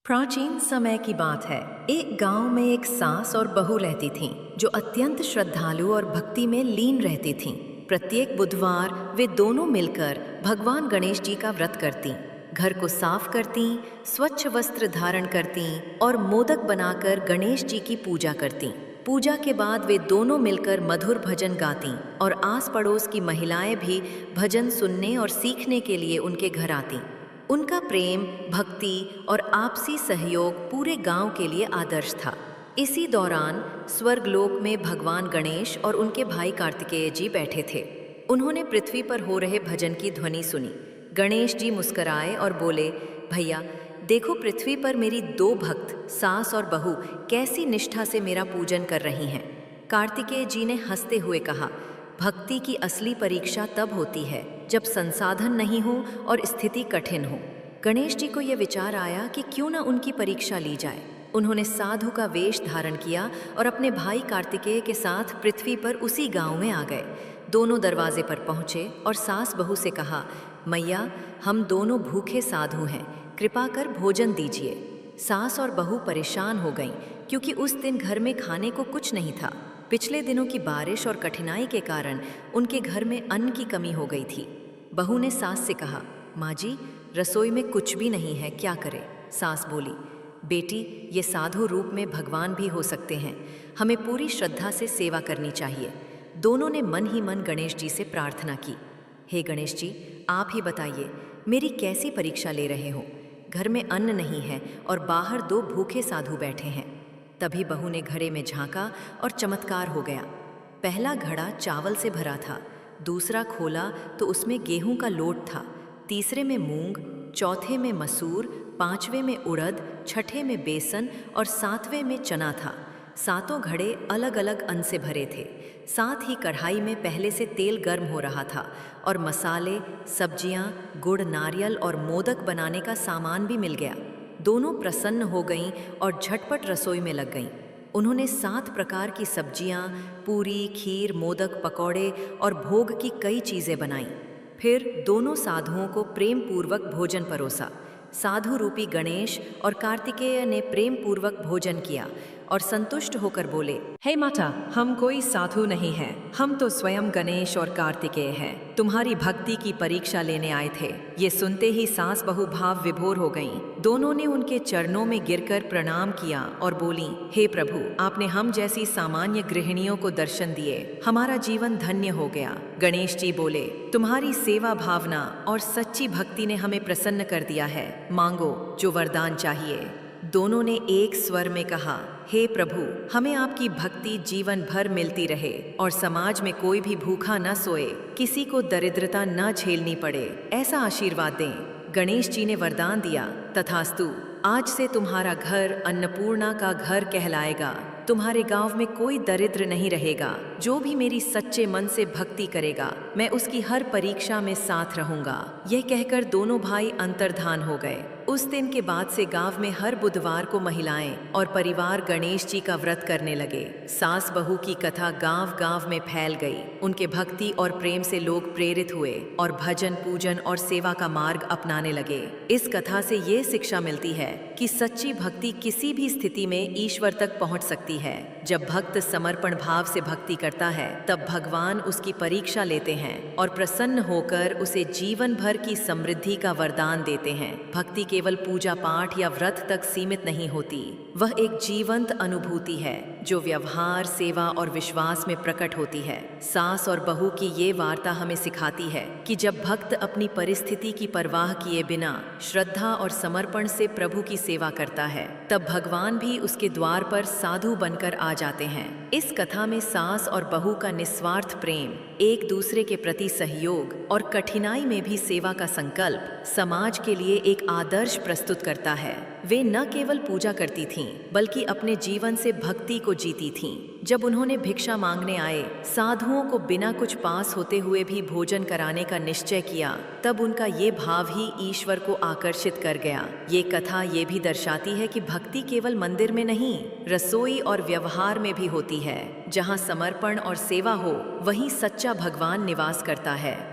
प्राचीन समय की बात है। एक गांव में एक सास और बहू रहती थीं, जो अत्यंत श्रद्धालु और भक्ति में लीन रहती थीं। प्रत्येक बुधवार वे दोनों मिलकर भगवान गणेश जी का व्रत करतीं, घर को साफ करतीं, स्वच्छ वस्त्र धारण करतीं और मोदक बनाकर गणेश जी की पूजा करतीं। पूजा के बाद वे दोनों मिलकर मधुर भजन गातीं और आस पड़ोस की महिलाएं भी भजन सुनने और सीखने के लिए उनके घर आतीं। उनका प्रेम, भक्ति और आपसी सहयोग पूरे गांव के लिए आदर्श था। इसी दौरान स्वर्गलोक में भगवान गणेश और उनके भाई कार्तिकेय जी बैठे थे। उन्होंने पृथ्वी पर हो रहे भजन की ध्वनि सुनी। गणेश जी मुस्कुराए और बोले, भैया देखो, पृथ्वी पर मेरी दो भक्त सास और बहू कैसी निष्ठा से मेरा पूजन कर रही हैं। कार्तिकेय जी ने हंसते हुए कहा, भक्ति की असली परीक्षा तब होती है जब संसाधन नहीं हो और स्थिति कठिन हो। गणेश जी को यह विचार आया कि क्यों न उनकी परीक्षा ली जाए। उन्होंने साधु का वेश धारण किया और अपने भाई कार्तिकेय के साथ पृथ्वी पर उसी गांव में आ गए। दोनों दरवाजे पर पहुंचे और सास बहू से कहा, मैया हम दोनों भूखे साधु हैं, कृपा कर भोजन दीजिए। सास और बहू परेशान हो गईं, क्योंकि उस दिन घर में खाने को कुछ नहीं था। पिछले दिनों की बारिश और कठिनाई के कारण उनके घर में अन्न की कमी हो गई थी। बहू ने सास से कहा, माँ जी रसोई में कुछ भी नहीं है, क्या करें। सास बोली, बेटी ये साधु रूप में भगवान भी हो सकते हैं, हमें पूरी श्रद्धा से सेवा करनी चाहिए। दोनों ने मन ही मन गणेश जी से प्रार्थना की, हे गणेश जी आप ही बताइए मेरी कैसी परीक्षा ले रहे हो। घर में अन्न नहीं है और बाहर दो भूखे साधु बैठे हैं। तभी बहू ने घड़े में झांका और चमत्कार हो गया। पहला घड़ा चावल से भरा था, दूसरा खोला तो उसमें गेहूं का लोट था, तीसरे में मूंग, चौथे में मसूर, पांचवें में उड़द, छठे में बेसन और सातवें में चना था। सातों घड़े अलग अलग अन्न से भरे थे। साथ ही कढ़ाई में पहले से तेल गर्म हो रहा था और मसाले, सब्जियां, गुड़, नारियल और मोदक बनाने का सामान भी मिल गया। दोनों प्रसन्न हो गईं और झटपट रसोई में लग गईं। उन्होंने 7 प्रकार की सब्जियां, पूरी, खीर, मोदक, पकौड़े और भोग की कई चीज़ें बनाईं। फिर दोनों साधुओं को प्रेम पूर्वक भोजन परोसा। साधु रूपी गणेश और कार्तिकेय ने प्रेम पूर्वक भोजन किया और संतुष्ट होकर बोले, हे माता हम कोई साधु नहीं हैं, हम तो स्वयं गणेश और कार्तिकेय हैं, तुम्हारी भक्ति की परीक्षा लेने आए थे। ये सुनते ही सास बहू भाव विभोर हो गईं। दोनों ने उनके चरणों में गिरकर प्रणाम किया और बोली, हे प्रभु आपने हम जैसी सामान्य गृहिणियों को दर्शन दिए, हमारा जीवन धन्य हो गया। गणेश जी बोले, तुम्हारी सेवा भावना और सच्ची भक्ति ने हमें प्रसन्न कर दिया है, मांगो जो वरदान चाहिए। दोनों ने एक स्वर में कहा, हे प्रभु हमें आपकी भक्ति जीवन भर मिलती रहे और समाज में कोई भी भूखा न सोए, किसी को दरिद्रता न झेलनी पड़े, ऐसा आशीर्वाद दें। गणेश जी ने वरदान दिया, तथास्तु, आज से तुम्हारा घर अन्नपूर्णा का घर कहलाएगा। तुम्हारे गांव में कोई दरिद्र नहीं रहेगा। जो भी मेरी सच्चे मन से भक्ति करेगा मैं उसकी हर परीक्षा में साथ रहूंगा। यह कहकर दोनों भाई अंतर्धान हो गए। उस दिन के बाद से गांव में हर बुधवार को महिलाएं और परिवार गणेश जी का व्रत करने लगे। सास बहू की कथा गांव गांव में फैल गई। उनके भक्ति और प्रेम से लोग प्रेरित हुए और भजन, पूजन और सेवा का मार्ग अपनाने लगे। इस कथा से ये शिक्षा मिलती है कि सच्ची भक्ति किसी भी स्थिति में ईश्वर तक पहुंच सकती है। जब भक्त समर्पण भाव से भक्ति करता है तब भगवान उसकी परीक्षा लेते हैं और प्रसन्न होकर उसे जीवन भर की समृद्धि का वरदान देते हैं। भक्ति केवल पूजा पाठ या व्रत तक सीमित नहीं होती, वह एक जीवंत अनुभूति है जो व्यवहार, सेवा और विश्वास में प्रकट होती है। सास और बहू की ये वार्ता हमें सिखाती है कि जब भक्त अपनी परिस्थिति की परवाह किए बिना श्रद्धा और समर्पण से प्रभु की सेवा करता है, तब भगवान भी उसके द्वार पर साधु बनकर आ जाते हैं। इस कथा में सास और बहू का निस्वार्थ प्रेम, एक दूसरे के प्रति सहयोग और कठिनाई में भी सेवा का संकल्प समाज के लिए एक आदर्श प्रस्तुत करता है। वे न केवल पूजा करती थीं, बल्कि अपने जीवन से भक्ति को जीती थीं। जब उन्होंने भिक्षा मांगने आए साधुओं को बिना कुछ पास होते हुए भी भोजन कराने का निश्चय किया, तब उनका ये भाव ही ईश्वर को आकर्षित कर गया। ये कथा ये भी दर्शाती है कि भक्ति केवल मंदिर में नहीं, रसोई और व्यवहार में भी होती है। जहाँ समर्पण और सेवा हो, वहीं सच्चा भगवान निवास करता है।